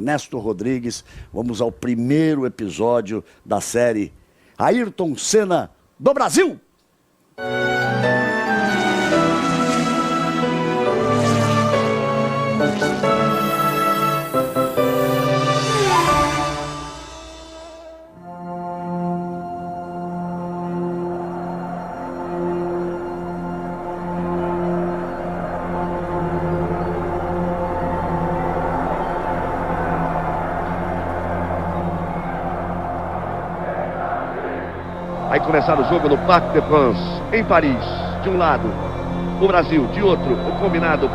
Ernesto Rodrigues. Vamos ao primeiro episódio da série Ayrton Senna do Brasil. Vai começar o jogo no Parc des Princes, em Paris. De um lado, o Brasil. De outro, o combinado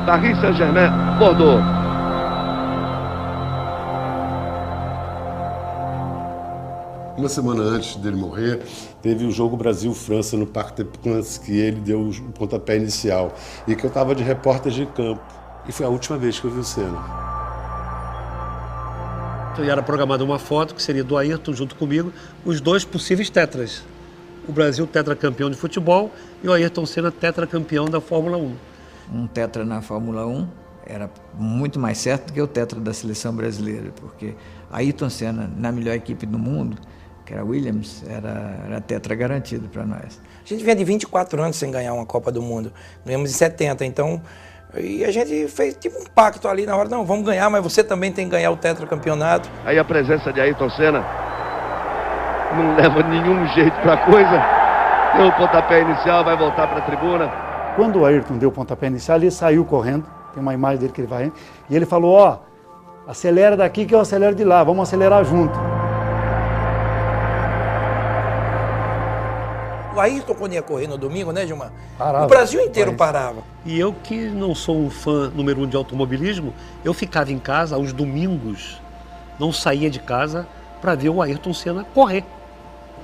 Paris Saint-Germain, Bordeaux. Uma semana antes dele morrer, teve o jogo Brasil-França no Parc des Princes, que ele deu o pontapé inicial. E que eu estava de repórter de campo. E foi a última vez que eu vi o Senna. E era programada uma foto que seria do Ayrton junto comigo, os dois possíveis tetras. O Brasil tetracampeão de futebol e o Ayrton Senna tetracampeão da Fórmula 1. Um tetra na Fórmula 1 era muito mais certo do que o tetra da seleção brasileira, porque Ayrton Senna, na melhor equipe do mundo, que era a Williams, era tetra garantido para nós. A gente vinha de 24 anos sem ganhar uma Copa do Mundo. Ganhamos em 70, então... E a gente fez tipo um pacto ali na hora, não, vamos ganhar, mas você também tem que ganhar o tetracampeonato. Aí a presença de Ayrton Senna não leva nenhum jeito pra coisa. Deu o pontapé inicial, vai voltar pra tribuna. Quando o Ayrton deu o pontapé inicial, ele saiu correndo, tem uma imagem dele que ele vai, e ele falou, ó, acelera daqui que eu acelero de lá, vamos acelerar junto. O Ayrton, quando ia correr no domingo, né, Gilmar? Parava, o Brasil inteiro parava. E eu, que não sou um fã número 1 de automobilismo, eu ficava em casa aos domingos, não saía de casa para ver o Ayrton Senna correr.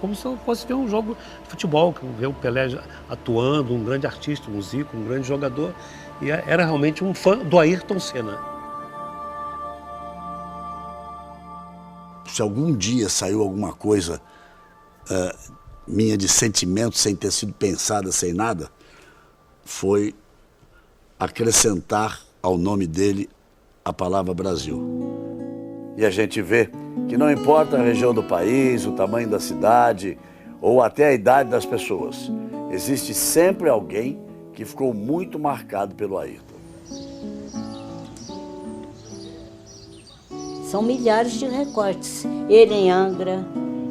Como se eu fosse ver um jogo de futebol, ver o Pelé atuando, um grande artista, um Zico, um grande jogador. E era realmente um fã do Ayrton Senna. Se algum dia saiu alguma coisa minha de sentimento sem ter sido pensada, sem nada, foi acrescentar ao nome dele a palavra Brasil. E a gente vê que não importa a região do país, o tamanho da cidade ou até a idade das pessoas, existe sempre alguém que ficou muito marcado pelo Ayrton. São milhares de recortes. Ele em Angra,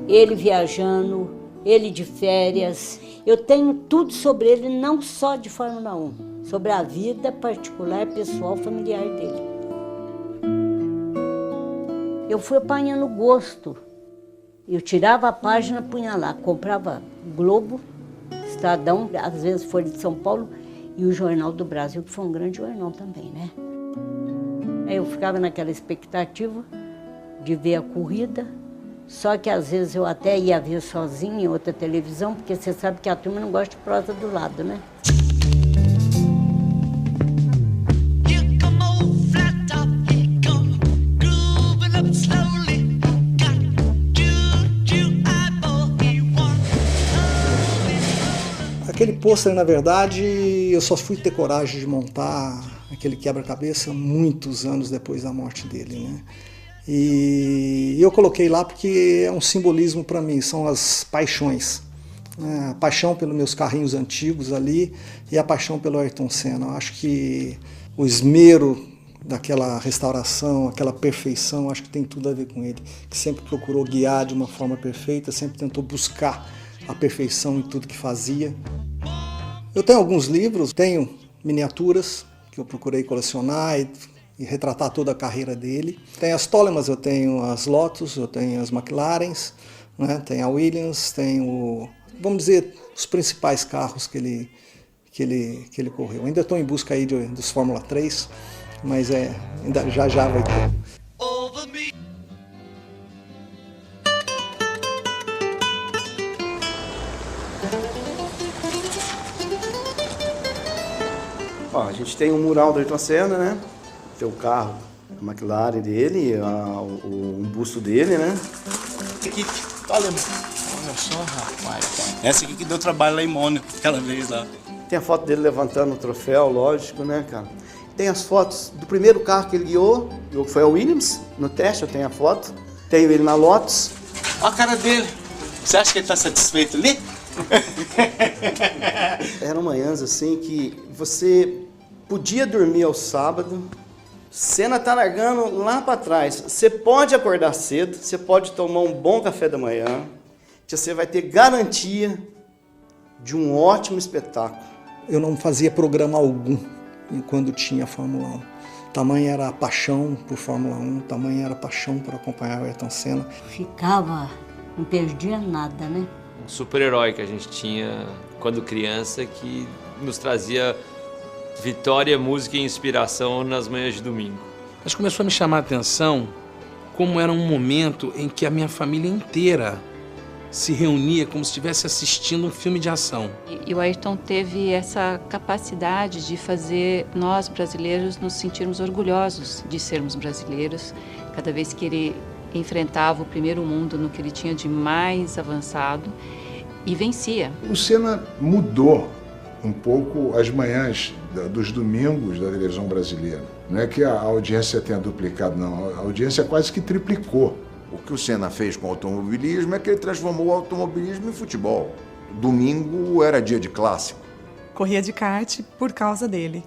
ele viajando, ele de férias. Eu tenho tudo sobre ele, não só de Fórmula 1, sobre a vida particular, pessoal, familiar dele. Eu fui apanhando gosto. Eu tirava a página, punha lá, comprava Globo, Estadão, às vezes Folha de São Paulo, e o Jornal do Brasil, que foi um grande jornal também, né? Aí eu ficava naquela expectativa de ver a corrida. Só que às vezes eu até ia ver sozinha em outra televisão, porque você sabe que a turma não gosta de prosa do lado, né? Aquele pôster, na verdade, eu só fui ter coragem de montar aquele quebra-cabeça muitos anos depois da morte dele, né? E eu coloquei lá porque é um simbolismo para mim, são as paixões. A paixão pelos meus carrinhos antigos ali e a paixão pelo Ayrton Senna. Eu acho que o esmero daquela restauração, aquela perfeição, acho que tem tudo a ver com ele, que sempre procurou guiar de uma forma perfeita, sempre tentou buscar a perfeição em tudo que fazia. Eu tenho alguns livros, tenho miniaturas que eu procurei colecionar e retratar toda a carreira dele. Tem as Tolemas, eu tenho as Lotus, eu tenho as McLarens, né? Tem a Williams, tenho, vamos dizer, os principais carros que ele correu. Ainda estou em busca aí dos Fórmula 3, mas ainda já vai ter. Ó, a gente tem um mural do Ayrton Senna, né? Tem o carro, a McLaren dele, um busto dele, né? Aqui, olha só, rapaz. Essa aqui que deu trabalho lá em Mônaco, aquela vez lá. Tem a foto dele levantando o troféu, lógico, né, cara? Tem as fotos do primeiro carro que ele guiou, foi a Williams, no teste, eu tenho a foto. Tenho ele na Lotus. Olha a cara dele. Você acha que ele está satisfeito ali? Eram manhãs assim que você podia dormir ao sábado, Senna tá largando lá para trás. Você pode acordar cedo, você pode tomar um bom café da manhã, que você vai ter garantia de um ótimo espetáculo. Eu não fazia programa algum quando tinha Fórmula 1. Tamanha era a paixão por Fórmula 1, tamanha era a paixão por acompanhar o Ayrton Senna. Ficava, não perdia nada, né? Um super-herói que a gente tinha quando criança que nos trazia vitória, música e inspiração nas manhãs de domingo. Mas começou a me chamar a atenção como era um momento em que a minha família inteira se reunia como se estivesse assistindo um filme de ação. E o Ayrton teve essa capacidade de fazer nós, brasileiros, nos sentirmos orgulhosos de sermos brasileiros. Cada vez que ele enfrentava o primeiro mundo no que ele tinha de mais avançado e vencia. O Senna mudou um pouco as manhãs dos domingos da televisão brasileira. Não é que a audiência tenha duplicado, não. A audiência quase que triplicou. O que o Senna fez com o automobilismo é que ele transformou o automobilismo em futebol. Domingo era dia de clássico. Corria de kart por causa dele.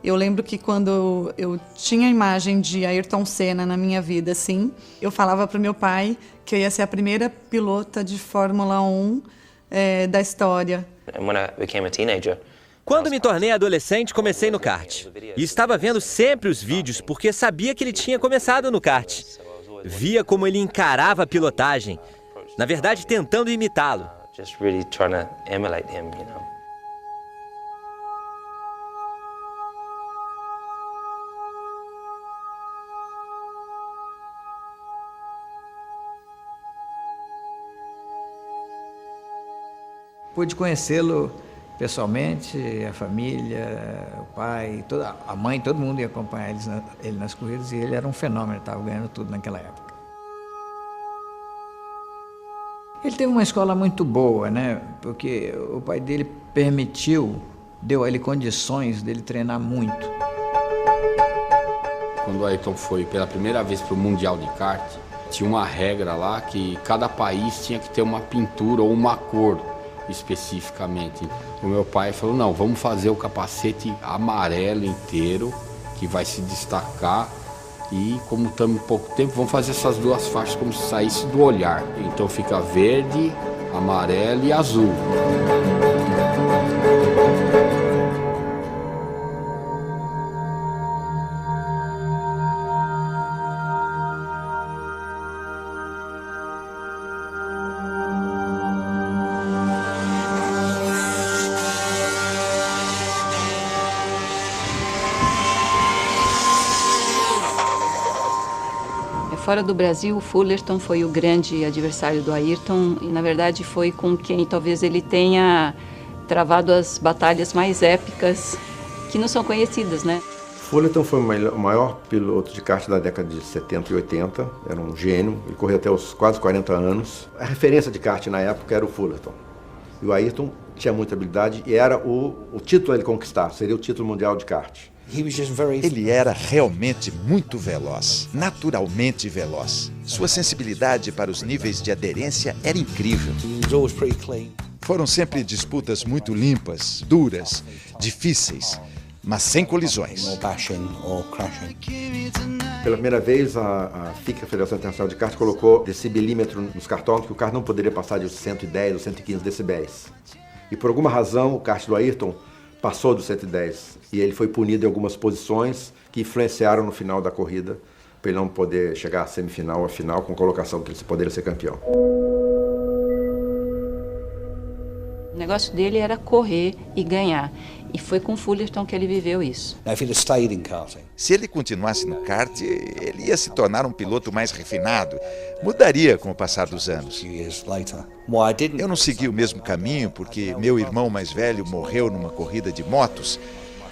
Eu lembro que quando eu tinha a imagem de Ayrton Senna na minha vida, assim, eu falava para o meu pai que eu ia ser a primeira pilota de Fórmula 1 da história. Quando me tornei adolescente, comecei no kart. E estava vendo sempre os vídeos porque sabia que ele tinha começado no kart. Via como ele encarava a pilotagem, na verdade tentando imitá-lo. Pude conhecê-lo pessoalmente, a família, o pai, a mãe, todo mundo ia acompanhar ele nas corridas e ele era um fenômeno, estava ganhando tudo naquela época. Ele teve uma escola muito boa, né? Porque o pai dele deu a ele condições dele treinar muito. Quando o Ayrton foi pela primeira vez para o Mundial de Kart, tinha uma regra lá que cada país tinha que ter uma pintura ou uma cor especificamente. O meu pai falou, não, vamos fazer o capacete amarelo inteiro, que vai se destacar, e como estamos em pouco tempo, vamos fazer essas duas faixas como se saísse do olhar. Então fica verde, amarelo e azul. Fora do Brasil, o Fullerton foi o grande adversário do Ayrton e, na verdade, foi com quem talvez ele tenha travado as batalhas mais épicas que não são conhecidas, né? Fullerton foi o maior piloto de kart da década de 70 e 80, era um gênio, ele correu até os quase 40 anos. A referência de kart na época era o Fullerton. E o Ayrton tinha muita habilidade e era o título a ele conquistar, seria o título mundial de kart. Ele era realmente muito veloz, naturalmente veloz. Sua sensibilidade para os níveis de aderência era incrível. Foram sempre disputas muito limpas, duras, difíceis, mas sem colisões. Pela primeira vez, a FICA, a Federação Internacional de Kart, colocou decibelímetro nos cartões que o kart não poderia passar de 110 ou 115 decibéis. E por alguma razão, o kart do Ayrton passou dos 110 e ele foi punido em algumas posições que influenciaram no final da corrida para ele não poder chegar à semifinal ou à final com colocação que ele poderia ser campeão. O negócio dele era correr e ganhar. E foi com o Fullerton que ele viveu isso. Se ele continuasse no kart, ele ia se tornar um piloto mais refinado. Mudaria com o passar dos anos. Eu não segui o mesmo caminho porque meu irmão mais velho morreu numa corrida de motos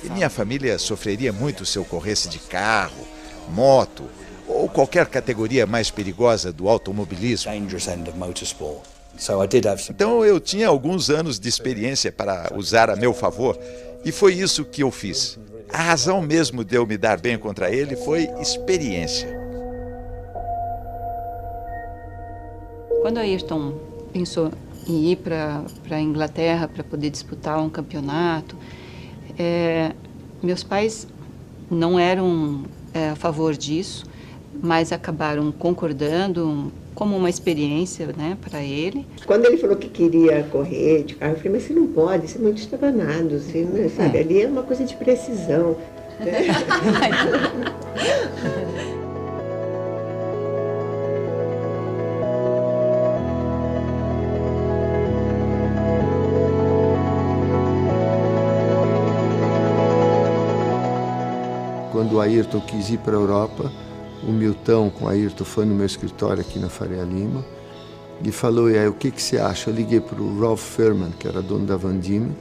e minha família sofreria muito se eu corresse de carro, moto ou qualquer categoria mais perigosa do automobilismo. Então eu tinha alguns anos de experiência para usar a meu favor e foi isso que eu fiz. A razão mesmo de eu me dar bem contra ele foi experiência. Quando o Ayrton pensou em ir para a Inglaterra para poder disputar um campeonato, meus pais não eram a favor disso, mas acabaram concordando como uma experiência, né, para ele. Quando ele falou que queria correr de carro, eu falei, mas você não pode, você é muito estabanado, você não, sabe, ali é uma coisa de precisão. Quando o Ayrton quis ir para a Europa, o Milton com o Ayrton foi no meu escritório aqui na Faria Lima e falou, e aí, o que você acha? Eu liguei para o Rolf Furman, que era dono da Vandime,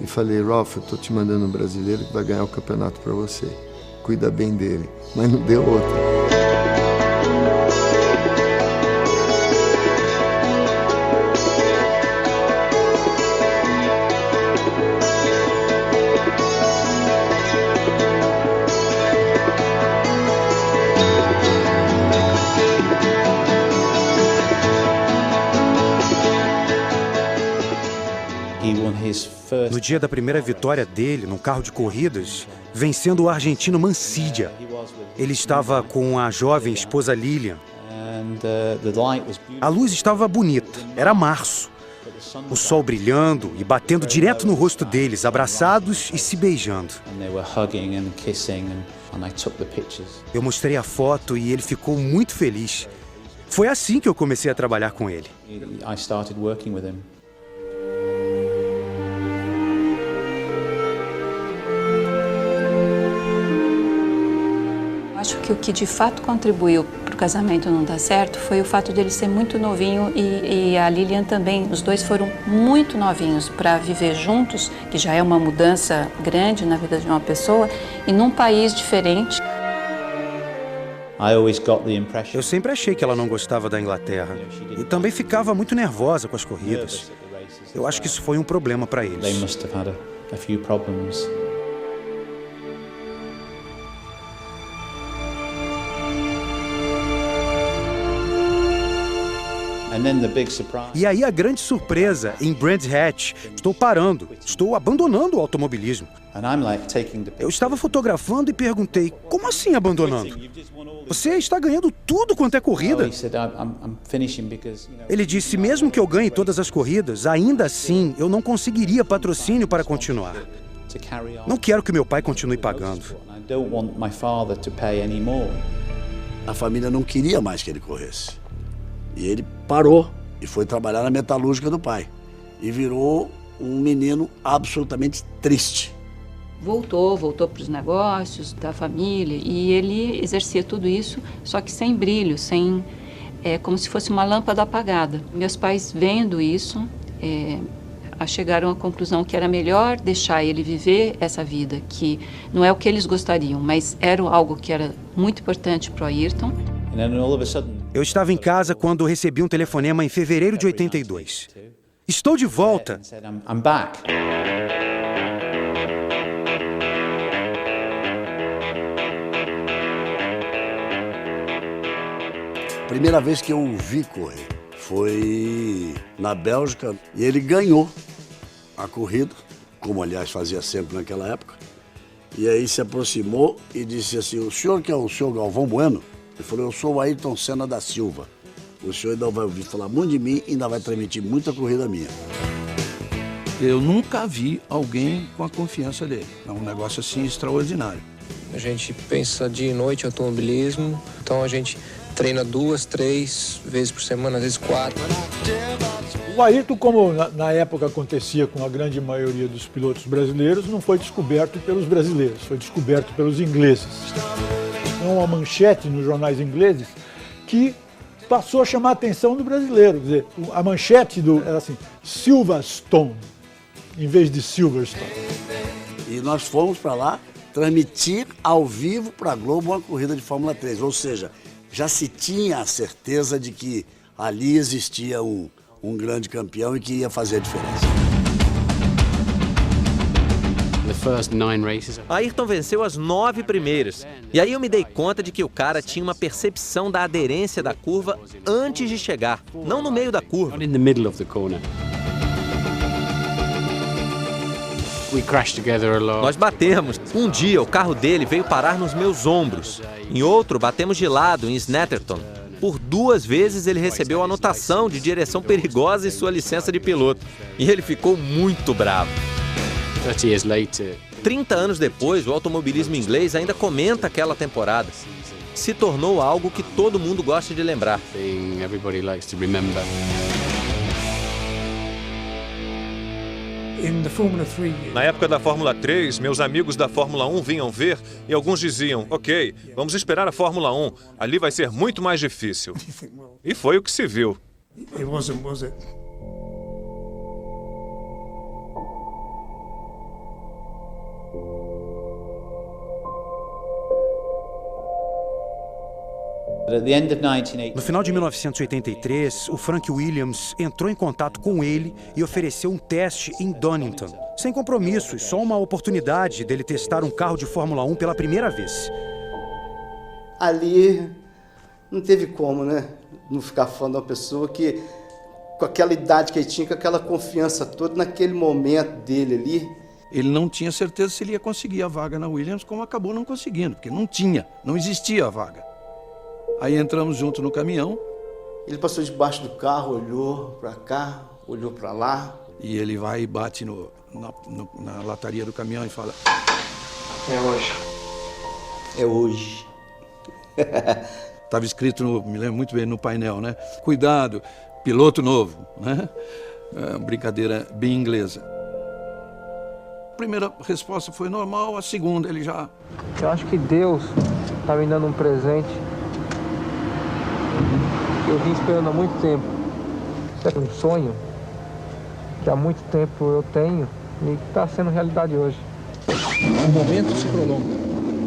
e falei, Rolf, eu estou te mandando um brasileiro que vai ganhar o campeonato para você. Cuida bem dele. Mas não deu outra. No dia da primeira vitória dele, num carro de corridas, vencendo o argentino Mancidia. Ele estava com a jovem esposa Lilian. A luz estava bonita, era março. O sol brilhando e batendo direto no rosto deles, abraçados e se beijando. Eu mostrei a foto e ele ficou muito feliz. Foi assim que eu comecei a trabalhar com ele. Acho que o que de fato contribuiu para o casamento não dar certo foi o fato dele ser muito novinho e a Lilian também. Os dois foram muito novinhos para viver juntos, que já é uma mudança grande na vida de uma pessoa, e num país diferente. Eu sempre achei que ela não gostava da Inglaterra e também ficava muito nervosa com as corridas. Eu acho que isso foi um problema para eles. E aí a grande surpresa em Brands Hatch. Estou parando, estou abandonando o automobilismo. Eu estava fotografando e perguntei, como assim abandonando? Você está ganhando tudo quanto é corrida. Ele disse, mesmo que eu ganhe todas as corridas, ainda assim eu não conseguiria patrocínio para continuar. Não quero que meu pai continue pagando. A família não queria mais que ele corresse. E ele parou e foi trabalhar na metalúrgica do pai. E virou um menino absolutamente triste. Voltou para os negócios da família e ele exercia tudo isso, só que sem brilho, como se fosse uma lâmpada apagada. Meus pais, vendo isso, chegaram à conclusão que era melhor deixar ele viver essa vida, que não é o que eles gostariam, mas era algo que era muito importante para o Ayrton. Eu estava em casa quando recebi um telefonema em fevereiro de 82. Estou de volta. Primeira vez que eu o vi correr foi na Bélgica e ele ganhou a corrida, como aliás fazia sempre naquela época. E aí se aproximou e disse assim, o senhor que é o senhor Galvão Bueno? Ele falou, eu sou o Ayrton Senna da Silva. O senhor ainda vai ouvir falar muito de mim e ainda vai transmitir muita corrida minha. Eu nunca vi alguém com a confiança dele. É um negócio assim extraordinário. A gente pensa dia e noite em automobilismo, então a gente treina 2, 3 vezes por semana, às vezes 4. O Ayrton, como na época acontecia com a grande maioria dos pilotos brasileiros, não foi descoberto pelos brasileiros, foi descoberto pelos ingleses. Uma manchete nos jornais ingleses que passou a chamar a atenção do brasileiro. Quer dizer, a manchete era assim, Silverstone, em vez de Silverstone. E nós fomos para lá transmitir ao vivo para a Globo uma corrida de Fórmula 3. Ou seja, já se tinha a certeza de que ali existia um grande campeão e que ia fazer a diferença. Ayrton venceu as 9 primeiras. E aí eu me dei conta de que o cara tinha uma percepção da aderência da curva antes de chegar, não no meio da curva. Nós batemos. Um dia o carro dele veio parar nos meus ombros. Em outro, batemos de lado em Snetterton. Por 2 vezes ele recebeu anotação de direção perigosa em sua licença de piloto. E ele ficou muito bravo. 30 anos depois, o automobilismo inglês ainda comenta aquela temporada. Se tornou algo que todo mundo gosta de lembrar. Na época da Fórmula 3, meus amigos da Fórmula 1 vinham ver e alguns diziam, ok, vamos esperar a Fórmula 1, ali vai ser muito mais difícil. E foi o que se viu. No final de 1983, o Frank Williams entrou em contato com ele e ofereceu um teste em Donington. Sem compromisso, e só uma oportunidade dele testar um carro de Fórmula 1 pela primeira vez. Ali não teve como, né? Não ficar fã de uma pessoa que, com aquela idade que ele tinha, com aquela confiança toda, naquele momento dele ali. Ele não tinha certeza se ele ia conseguir a vaga na Williams, como acabou não conseguindo, porque não existia a vaga. Aí entramos junto no caminhão. Ele passou debaixo do carro, olhou para cá, olhou para lá. E ele vai e bate na lataria do caminhão e fala: é hoje. É hoje. Estava escrito, me lembro muito bem, no painel, né? Cuidado, piloto novo, né? É, brincadeira bem inglesa. A primeira resposta foi normal, a segunda ele já... Eu acho que Deus está me dando um presente que eu vim esperando há muito tempo. Isso é um sonho que há muito tempo eu tenho e que está sendo realidade hoje. O momento se prolonga,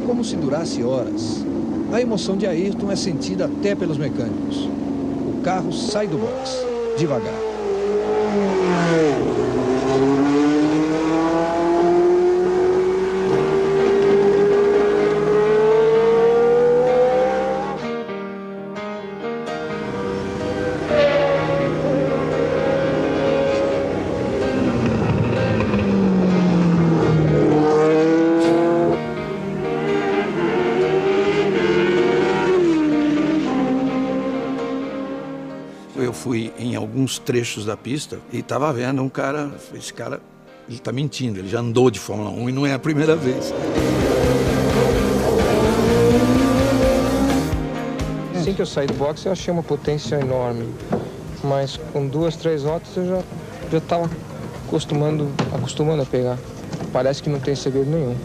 como se durasse horas. A emoção de Ayrton é sentida até pelos mecânicos. O carro sai do box, devagar. Fui em alguns trechos da pista e estava vendo um cara, esse cara, ele está mentindo, ele já andou de Fórmula 1 e não é a primeira vez. Assim que eu saí do boxe, eu achei uma potência enorme, mas com 2, 3 voltas eu já estava acostumando a pegar. Parece que não tem segredo nenhum.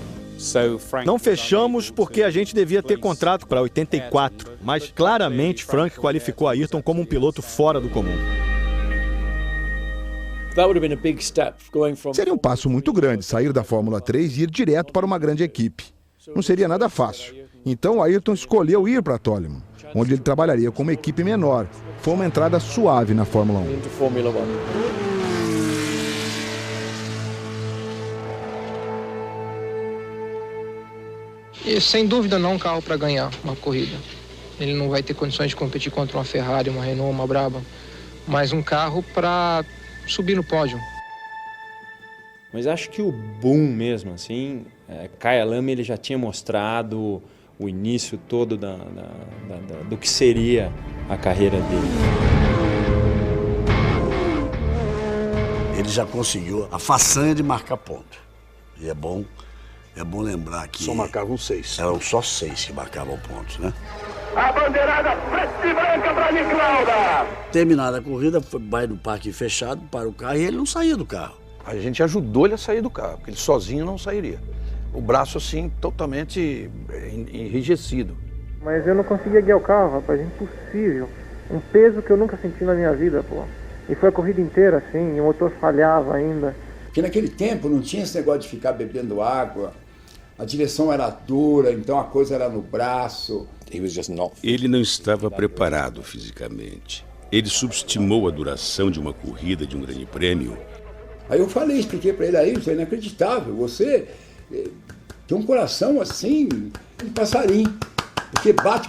Não fechamos porque a gente devia ter contrato para 84, mas claramente Frank qualificou Ayrton como um piloto fora do comum. Seria um passo muito grande sair da Fórmula 3 e ir direto para uma grande equipe. Não seria nada fácil. Então Ayrton escolheu ir para Toleman, onde ele trabalharia com uma equipe menor. Foi uma entrada suave na Fórmula 1. E sem dúvida não um carro para ganhar uma corrida. Ele não vai ter condições de competir contra uma Ferrari, uma Renault, uma Brabham, mas um carro para subir no pódio. Mas acho que o boom mesmo, assim, Kyalami ele já tinha mostrado o início todo do que seria a carreira dele. Ele já conseguiu a façanha de marcar ponto. E é bom lembrar que... Só marcavam 6. Eram só 6 que marcavam pontos, né? A bandeirada preta e branca para Niclauda. Terminada a corrida, vai no parque fechado, para o carro e ele não saía do carro. A gente ajudou ele a sair do carro, porque ele sozinho não sairia. O braço assim, totalmente enrijecido. Mas eu não conseguia guiar o carro, rapaz, impossível. Um peso que eu nunca senti na minha vida, pô. E foi a corrida inteira assim, e o motor falhava ainda. Porque naquele tempo não tinha esse negócio de ficar bebendo água, a direção era dura, então a coisa era no braço. Ele não estava preparado fisicamente. Ele subestimou a duração de uma corrida, de um grande prêmio. Aí eu expliquei para ele, isso é inacreditável, você tem um coração assim, de passarinho. Porque bate,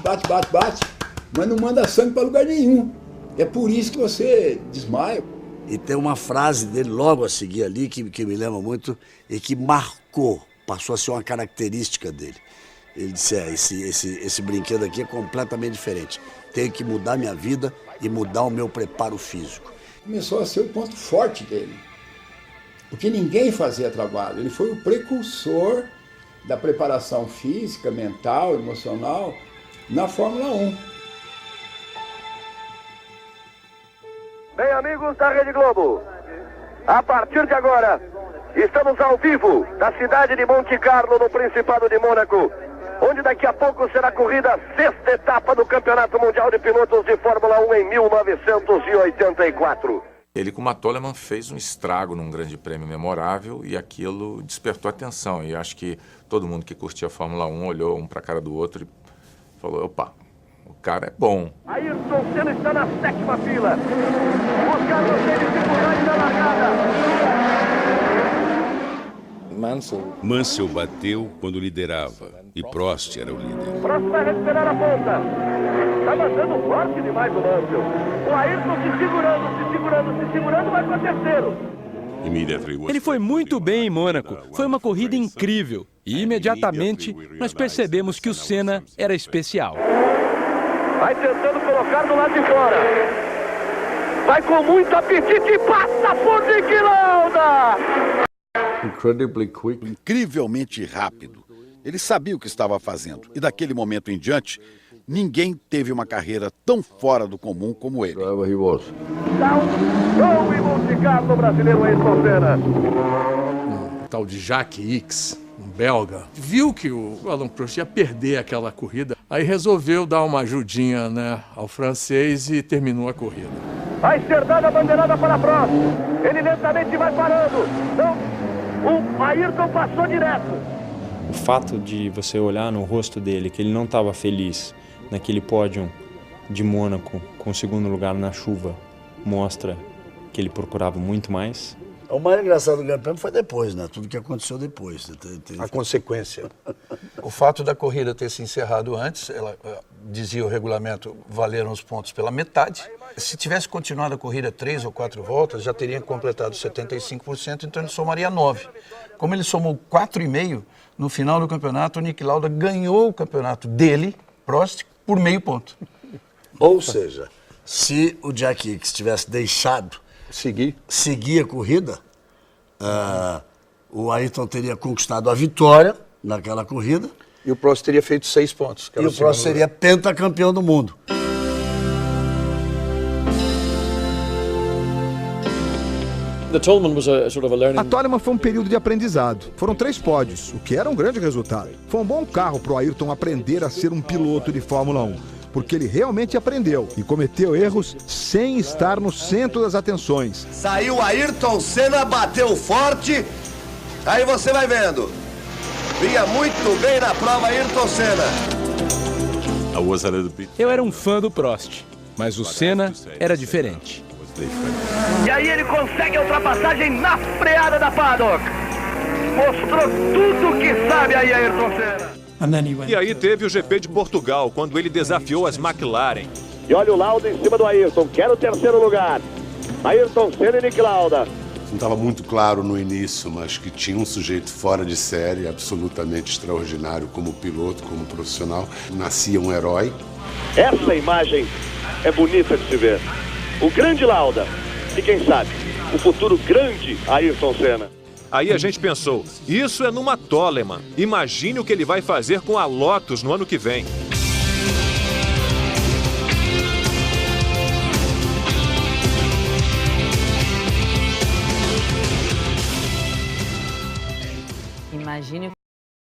mas não manda sangue para lugar nenhum. É por isso que você desmaia. E tem uma frase dele logo a seguir ali que me lembra muito e que marcou, passou a ser uma característica dele. Ele disse, esse brinquedo aqui é completamente diferente. Tenho que mudar minha vida e mudar o meu preparo físico. Começou a ser o ponto forte dele. Porque ninguém fazia trabalho. Ele foi o precursor da preparação física, mental, emocional na Fórmula 1. Bem, amigos da Rede Globo, a partir de agora, estamos ao vivo da cidade de Monte Carlo, no Principado de Mônaco, onde daqui a pouco será corrida a 6ª etapa do Campeonato Mundial de Pilotos de Fórmula 1 em 1984. Ele, com uma Toleman, fez um estrago num grande prêmio memorável e aquilo despertou atenção. E acho que todo mundo que curtia a Fórmula 1 olhou um para a cara do outro e falou, opa, o cara é bom. Ayrton Senna está na 7ª fila. Os Carlos teve dificuldade na largada. Mansell bateu quando liderava e Prost era o líder. Prost vai recuperar a ponta. Está mandando forte demais o Mansell. O Ayrton se segurando, vai para terceiro. Ele foi muito bem em Mônaco. Foi uma corrida incrível. E imediatamente nós percebemos que o Senna era especial. Vai tentando colocar do lado de fora. Vai com muito apetite e passa por Niki Lauda. Incrivelmente rápido. Ele sabia o que estava fazendo. E daquele momento em diante, ninguém teve uma carreira tão fora do comum como ele. Dá um show em Monte Carlo, brasileiro Ayrton Senna. Um tal de Jacques X, um belga, viu que o Alain Prost ia perder aquela corrida. Aí resolveu dar uma ajudinha, né, ao francês e terminou a corrida. Vai ser dada a bandeirada para Prost. Ele lentamente vai parando. Não, o Ayrton passou direto. O fato de você olhar no rosto dele que ele não estava feliz naquele pódio de Mônaco com o 2º lugar na chuva mostra que ele procurava muito mais. O mais engraçado do Grande Prêmio foi depois, né? Tudo que aconteceu depois. A consequência. O fato da corrida ter se encerrado antes, ela dizia o regulamento, valeram os pontos pela metade. Se tivesse continuado a corrida 3 ou 4 voltas, já teria completado 75%, então ele somaria 9. Como ele somou 4,5, no final do campeonato, o Niki Lauda ganhou o campeonato dele, Prost, por meio ponto. Ou seja, se o Jack Hicks tivesse deixado seguir a corrida, o Ayrton teria conquistado a vitória naquela corrida. E o Prost teria feito 6 pontos. E o Prost seria pentacampeão do mundo. A Toleman foi um período de aprendizado. Foram 3 pódios, o que era um grande resultado. Foi um bom carro para o Ayrton aprender a ser um piloto de Fórmula 1, porque ele realmente aprendeu e cometeu erros sem estar no centro das atenções. Saiu Ayrton Senna, bateu forte, aí você vai vendo. Vinha muito bem na prova Ayrton Senna. Eu era um fã do Prost, mas o Senna era diferente. E aí ele consegue a ultrapassagem na freada da paddock. Mostrou tudo que sabe aí Ayrton Senna. E aí teve o GP de Portugal, quando ele desafiou as McLaren. E olha o Lauda em cima do Ayrton, quer o 3º lugar. Ayrton Senna e Niki Lauda. Não estava muito claro no início, mas que tinha um sujeito fora de série, absolutamente extraordinário como piloto, como profissional. Nascia um herói. Essa imagem é bonita de se ver. O grande Lauda e quem sabe, o futuro grande Ayrton Senna. Aí a gente pensou, isso é numa Toleman. Imagine o que ele vai fazer com a Lotus no ano que vem. Imagine